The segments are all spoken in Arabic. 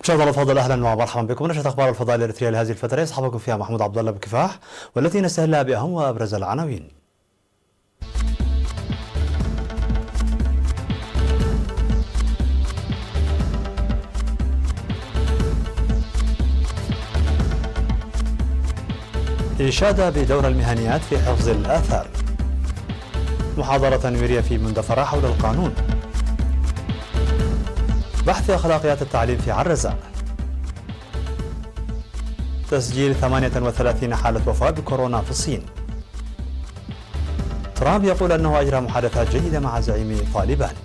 مشاهدينا الفاضل، اهلا ومرحبا بكم. نشرة اخبار الفضاء الاريتريه لهذه الفتره يصحبكم فيها محمود عبد الله بكفاح، والتي نستهلها باهم وابرز العناوين. إشادة بدور المهنيات في حفظ الآثار. محاضرة تنويرية في مندفرة حول القانون. بحث أخلاقيات التعليم في عرزة. تسجيل 38 حالة وفاة بكورونا في الصين. ترامب يقول أنه أجرى محادثات جيدة مع زعيم طالبان.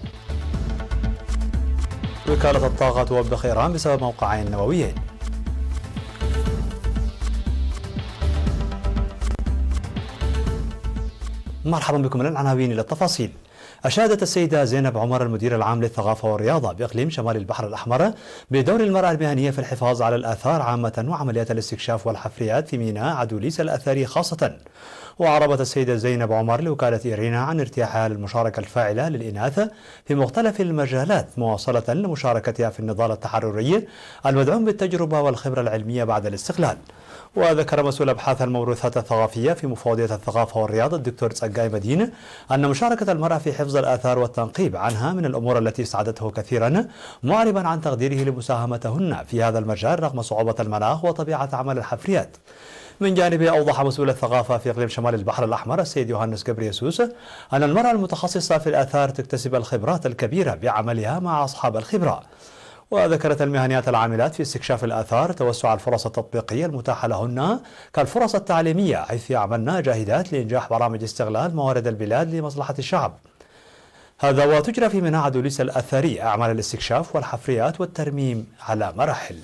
وكالة الطاقة توبخ إيران بسبب موقعين نوويين. مرحبا بكم. من العناوين إلى التفاصيل. أشادت السيدة زينب عمر المدير العام للثقافة والرياضة بإقليم شمال البحر الأحمر بدور المرأة المهنية في الحفاظ على الآثار عامة وعمليات الاستكشاف والحفريات في ميناء عدوليس الأثري خاصة. وعربت السيدة زينب عمر لوكالة إيرينا عن ارتياحها للمشاركة الفاعلة للإناث في مختلف المجالات، مواصلة لمشاركتها في النضال التحرري المدعوم بالتجربة والخبرة العلمية بعد الاستقلال. وذكر مسؤول أبحاث الموروثات الثقافية في مفوضية الثقافة والرياضة الدكتور تسقاي مدين أن مشاركة المرأة في حفظ الآثار والتنقيب عنها من الأمور التي سعدته كثيرا، معربا عن تقديره لمساهمتهن في هذا المجال رغم صعوبة المناخ وطبيعة عمل الحفريات. من جانبه أوضح مسؤول الثقافة في إقليم شمال البحر الأحمر السيد يوهانس جبريسوس أن المرأة المتخصصة في الآثار تكتسب الخبرات الكبيرة بعملها مع أصحاب الخبرة. وذكرت المهنيات العاملات في استكشاف الآثار توسع الفرص التطبيقية المتاحة لهن كالفرص التعليمية، حيث يعملن جاهدات لإنجاح برامج استغلال موارد البلاد لمصلحة الشعب. هذا وتجرى في ميناء عدوليس الأثري أعمال الاستكشاف والحفريات والترميم على مراحل.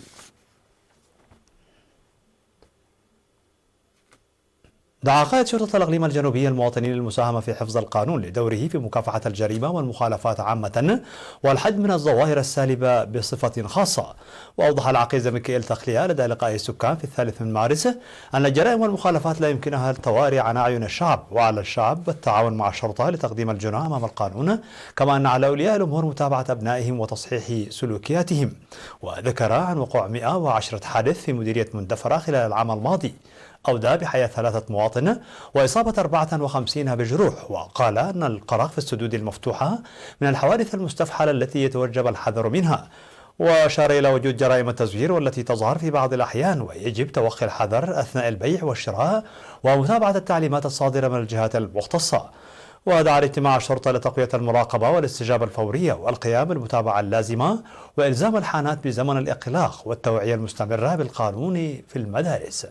دعا قائد شرطة الإقليم الجنوبي المواطنين للمساهمة في حفظ القانون لدوره في مكافحة الجريمة والمخالفات عامة والحد من الظواهر السالبة بصفة خاصة. وأوضح العقيد ميكائيل تخلية لدى لقاء السكان في 3 مارس أن الجرائم والمخالفات لا يمكنها التواري عن أعين الشعب، وعلى الشعب بالتعاون مع الشرطة لتقديم الجنى أمام القانون، كما أن على أولياء الأمور متابعة أبنائهم وتصحيح سلوكياتهم. وذكر عن وقوع 110 حادث في مديرية مندفرة خلال العام الماضي أودى بحياة 3 مواطن وإصابة 54 بجروح. وقال أن القرق في السدود المفتوحة من الحوادث المستفحلة التي يتوجب الحذر منها، وأشار إلى وجود جرائم التزوير والتي تظهر في بعض الأحيان، ويجب توخي الحذر أثناء البيع والشراء ومتابعة التعليمات الصادرة من الجهات المختصة. ودعا لاجتماع الشرطة لتقوية المراقبة والاستجابة الفورية والقيام بالمتابعة اللازمة وإلزام الحانات بزمن الإقلاق والتوعية المستمرة بالقانون في المدارس.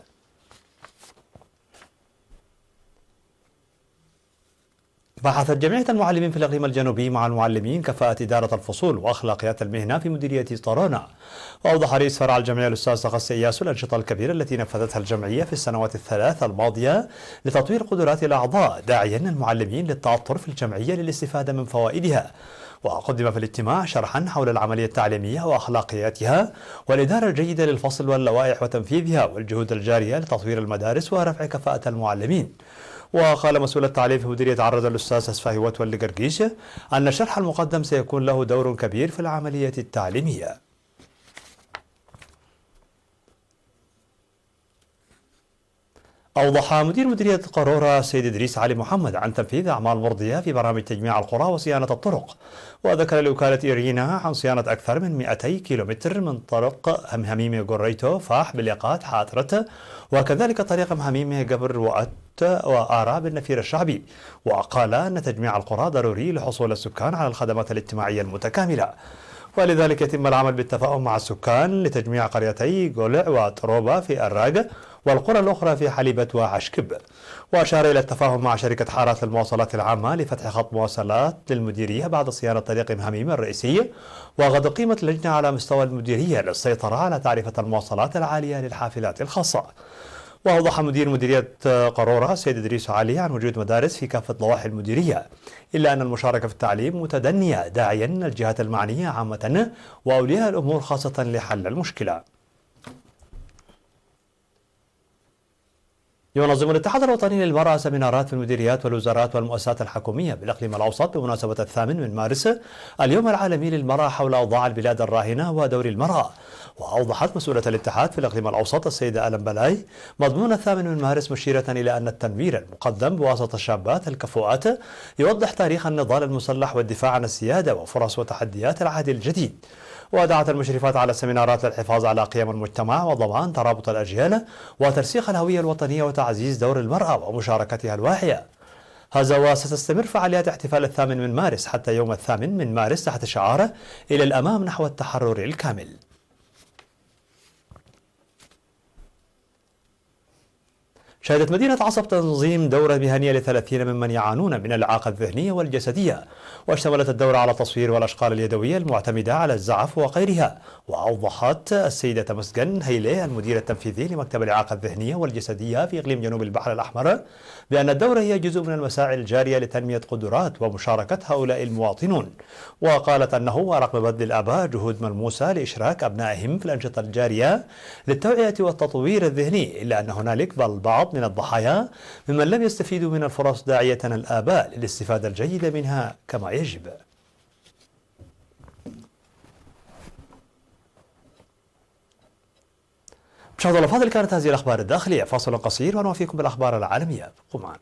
بحثت جمعية المعلمين في الإقليم الجنوبي مع المعلمين كفاءة إدارة الفصول وأخلاقيات المهنة في مديرية طرونا. وأوضح رئيس فرع الجمعية الأستاذ تقص إياس الأنشطة الكبيرة التي نفذتها الجمعية في السنوات ال3 الماضية لتطوير قدرات الأعضاء، داعيا المعلمين للتأطر في الجمعية للاستفادة من فوائدها. وقدم في الاجتماع شرحا حول العملية التعليمية وأخلاقياتها والإدارة الجيدة للفصل واللوائح وتنفيذها والجهود الجارية لتطوير المدارس ورفع كفاءة المعلمين. وقال مسؤول التعليم في مديرية عرض الأستاذ أسفاهي وتولي قرقيش أن الشرح المقدم سيكون له دور كبير في العملية التعليمية. أوضح مدير مديرية قارورة السيد إدريس علي محمد عن تنفيذ أعمال مرضية في برامج تجميع القرى وصيانة الطرق. وذكر لوكالة إيرينا عن صيانة أكثر من 200 كيلومتر من طرق همهميمي قريتو فاح بليقات حاترة، وكذلك طريق همهميمي قبر وأت وآراء بالنفير الشعبي. وقال أن تجميع القرى ضروري لحصول السكان على الخدمات الاجتماعية المتكاملة، ولذلك يتم العمل بالتفاهم مع السكان لتجميع قريتي قلع وتروبة في الراق والقرى الأخرى في حليبة وعشكب. وأشار إلى التفاهم مع شركة حارات المواصلات العامة لفتح خط مواصلات للمديرية بعد صيانة طريق همهميم الرئيسي. وقد أقيمت لجنة على مستوى المديرية للسيطرة على تعرفة المواصلات العالية للحافلات الخاصة. وأوضح مدير مديرية قارورة السيد إدريس علي عن وجود مدارس في كافة ضواحي المديرية، إلا أن المشاركة في التعليم متدنية، داعيا الجهات المعنية عامة وأولياء الأمور خاصة لحل المشكلة. ينظم الاتحاد الوطني للمرأة سمينارات في المديريات والوزارات والمؤسسات الحكومية بالإقليم الأوسط بمناسبة 8 مارس اليوم العالمي للمرأة حول أوضاع البلاد الراهنة ودور المرأة. وأوضحت مسؤولة الاتحاد في الإقليم الأوسط السيدة آلم بلاي مضمون 8 مارس مشيرة إلى أن التنوير المقدم بواسطة الشابات الكفؤات يوضح تاريخ النضال المسلح والدفاع عن السيادة وفرص وتحديات العهد الجديد. ودعت المشرفات على السيمينارات للحفاظ على قيم المجتمع وضمان ترابط الأجيال وترسيخ الهوية الوطنية وتعزيز دور المرأة ومشاركتها الواعية. هذا وستستمر فعاليات احتفال 8 مارس حتى يوم 8 مارس تحت شعار إلى الأمام نحو التحرر الكامل. شهدت مدينة عصب تنظيم دورة مهنية ل30 ممن يعانون من الإعاقة الذهنية والجسدية، واشتملت الدورة على التصوير والأشغال اليدوية المعتمدة على الزعف وغيرها. وأوضحت السيدة تمسجن هيلي المدير التنفيذي لمكتب الإعاقة الذهنية والجسدية في إقليم جنوب البحر الأحمر بأن الدورة هي جزء من المساعي الجارية لتنمية قدرات ومشاركة هؤلاء المواطنون. وقالت أنه ورغم بذل الآباء جهود ملموسة لإشراك أبنائهم في الأنشطة الجارية للتوعية والتطوير الذهني، إلا أن هنالك البعض من الضحايا ممن لم يستفيدوا من الفرص، داعية الآباء للاستفادة الجيدة منها كما يجب. مشاهدينا الأفاضل، كانت هذه الأخبار الداخلية. فاصل قصير ونوافيكم بالأخبار العالمية. بقوا معنا.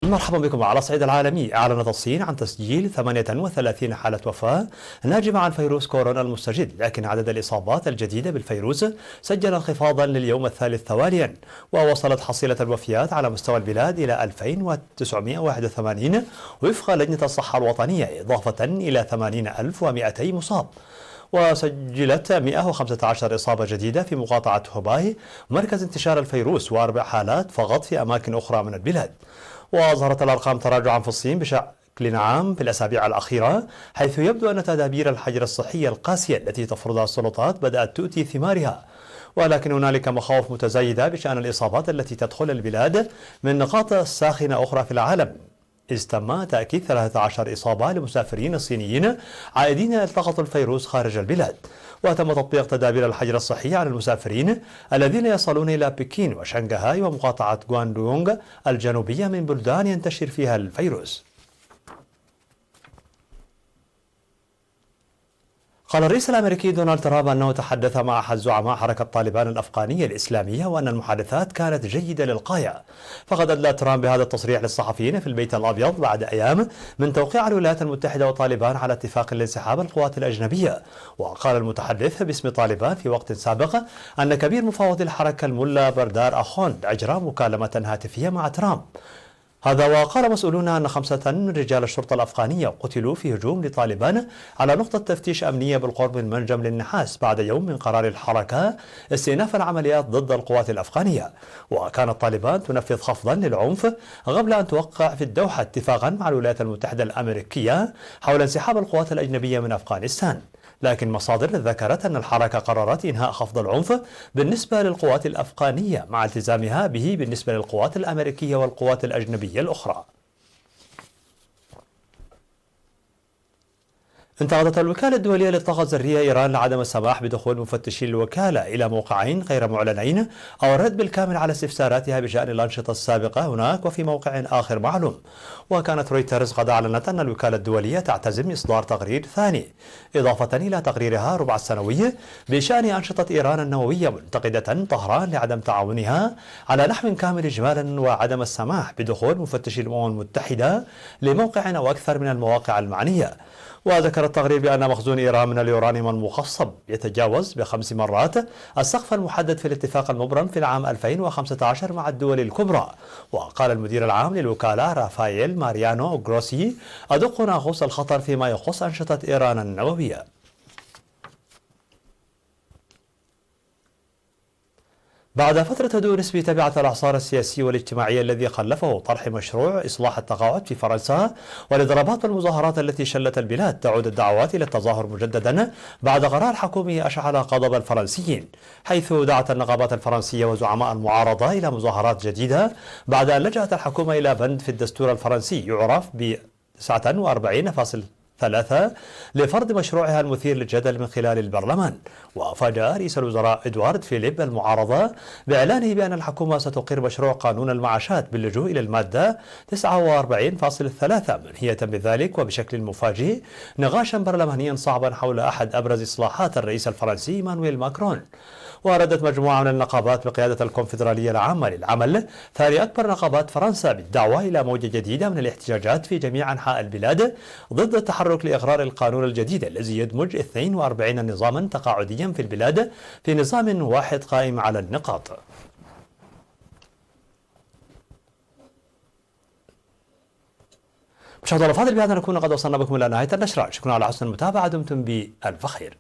مرحبا بكم. على الصعيد العالمي، أعلنت الصين عن تسجيل 38 حالة وفاة ناجمة عن فيروس كورونا المستجد، لكن عدد الإصابات الجديدة بالفيروس سجل انخفاضا لليوم الثالث تواليا، ووصلت حصيلة الوفيات على مستوى البلاد إلى 2981 وفق لجنة الصحة الوطنية، إضافة إلى 80,200 مصاب. وسجلت 115 إصابة جديدة في مقاطعة هوباي مركز انتشار الفيروس، و4 حالات فقط في أماكن أخرى من البلاد. وأظهرت الأرقام تراجعا في الصين بشكل عام في الأسابيع الأخيرة، حيث يبدو أن تدابير الحجر الصحي القاسية التي تفرضها السلطات بدأت تؤتي ثمارها، ولكن هنالك مخاوف متزايدة بشأن الإصابات التي تدخل البلاد من نقاط ساخنة أخرى في العالم، إذ تم تأكيد 13 إصابة لمسافرين صينيين عائدين التقطوا الفيروس خارج البلاد. وتم تطبيق تدابير الحجر الصحي على المسافرين الذين يصلون إلى بكين وشنغهاي ومقاطعة غواندونغ الجنوبية من بلدان ينتشر فيها الفيروس. قال الرئيس الأمريكي دونالد ترامب أنه تحدث مع أحد زعماء حركة طالبان الأفغانية الإسلامية وأن المحادثات كانت جيدة للغاية. فقد أدلى ترامب بهذا التصريح للصحفيين في البيت الأبيض بعد أيام من توقيع الولايات المتحدة وطالبان على اتفاق لانسحاب القوات الأجنبية. وقال المتحدث باسم طالبان في وقت سابق أن كبير مفاوضي الحركة الملا بردار أخوند أجرى مكالمة هاتفية مع ترامب. هذا وقال مسؤولون أن 5 من رجال الشرطة الأفغانية قتلوا في هجوم لطالبان على نقطة تفتيش أمنية بالقرب من منجم للنحاس بعد يوم من قرار الحركة استئناف العمليات ضد القوات الأفغانية. وكانت طالبان تنفذ خفضا للعنف قبل أن توقع في الدوحة اتفاقا مع الولايات المتحدة الأمريكية حول انسحاب القوات الأجنبية من أفغانستان، لكن مصادر ذكرت أن الحركة قررت إنهاء خفض العنف بالنسبة للقوات الأفغانية مع التزامها به بالنسبة للقوات الأمريكية والقوات الأجنبية الأخرى. انتقدت الوكالة الدولية للطاقة الذرية إيران لعدم السماح بدخول مفتشي الوكالة إلى موقعين غير معلنين أو الرد بالكامل على استفساراتها بشأن الأنشطة السابقة هناك وفي موقع آخر معلوم. وكانت رويترز قد أعلنت أن الوكالة الدولية تعتزم إصدار تقرير ثاني إضافة إلى تقريرها ربع السنوي بشأن أنشطة إيران النووية، منتقدة طهران لعدم تعاونها على نحو كامل إجمالا وعدم السماح بدخول مفتشي الأمم المتحدة لموقع أو أكثر من المواقع المعنية. وذكر التقرير بأن مخزون إيران من اليورانيوم المخصب يتجاوز ب5 مرات السقف المحدد في الاتفاق المبرم في العام 2015 مع الدول الكبرى. وقال المدير العام للوكالة رافائيل ماريانو غروسي: أدق ناقوس الخطر فيما يخص أنشطة إيران النووية. بعد فترة هدوء نسبي تبعت الإعصار السياسي والاجتماعي الذي خلفه طرح مشروع إصلاح التقاعد في فرنسا والإضرابات والمظاهرات التي شلت البلاد، تعود الدعوات إلى التظاهر مجددا بعد قرار حكومي أشعل غضب الفرنسيين، حيث دعت النقابات الفرنسية وزعماء المعارضة إلى مظاهرات جديدة بعد أن لجأت الحكومة إلى بند في الدستور الفرنسي يعرف ب 49.3 3 لفرض مشروعها المثير للجدل من خلال البرلمان. وفاجأ رئيس الوزراء إدوارد فيليب المعارضة بإعلانه بأن الحكومة ستقر مشروع قانون المعاشات باللجوء إلى المادة 49.3 منهية بذلك وبشكل مفاجئ نقاشا برلمانيا صعبا حول أحد أبرز إصلاحات الرئيس الفرنسي إيمانويل ماكرون. وردت مجموعة من النقابات بقيادة الكونفدرالية العامة للعمل ثاني أكبر نقابات فرنسا بالدعوة إلى موجة جديدة من الاحتجاجات في جميع أنحاء البلاد ضد التحرك لإقرار القانون الجديد الذي يدمج 42 نظاما تقاعديا في البلاد في نظام واحد قائم على النقاط. مشاهدينا الفاضل، بهذا نكون قد وصلنا بكم إلى نهاية النشرة. شكرا على حسن المتابعة، دمتم بألف خير.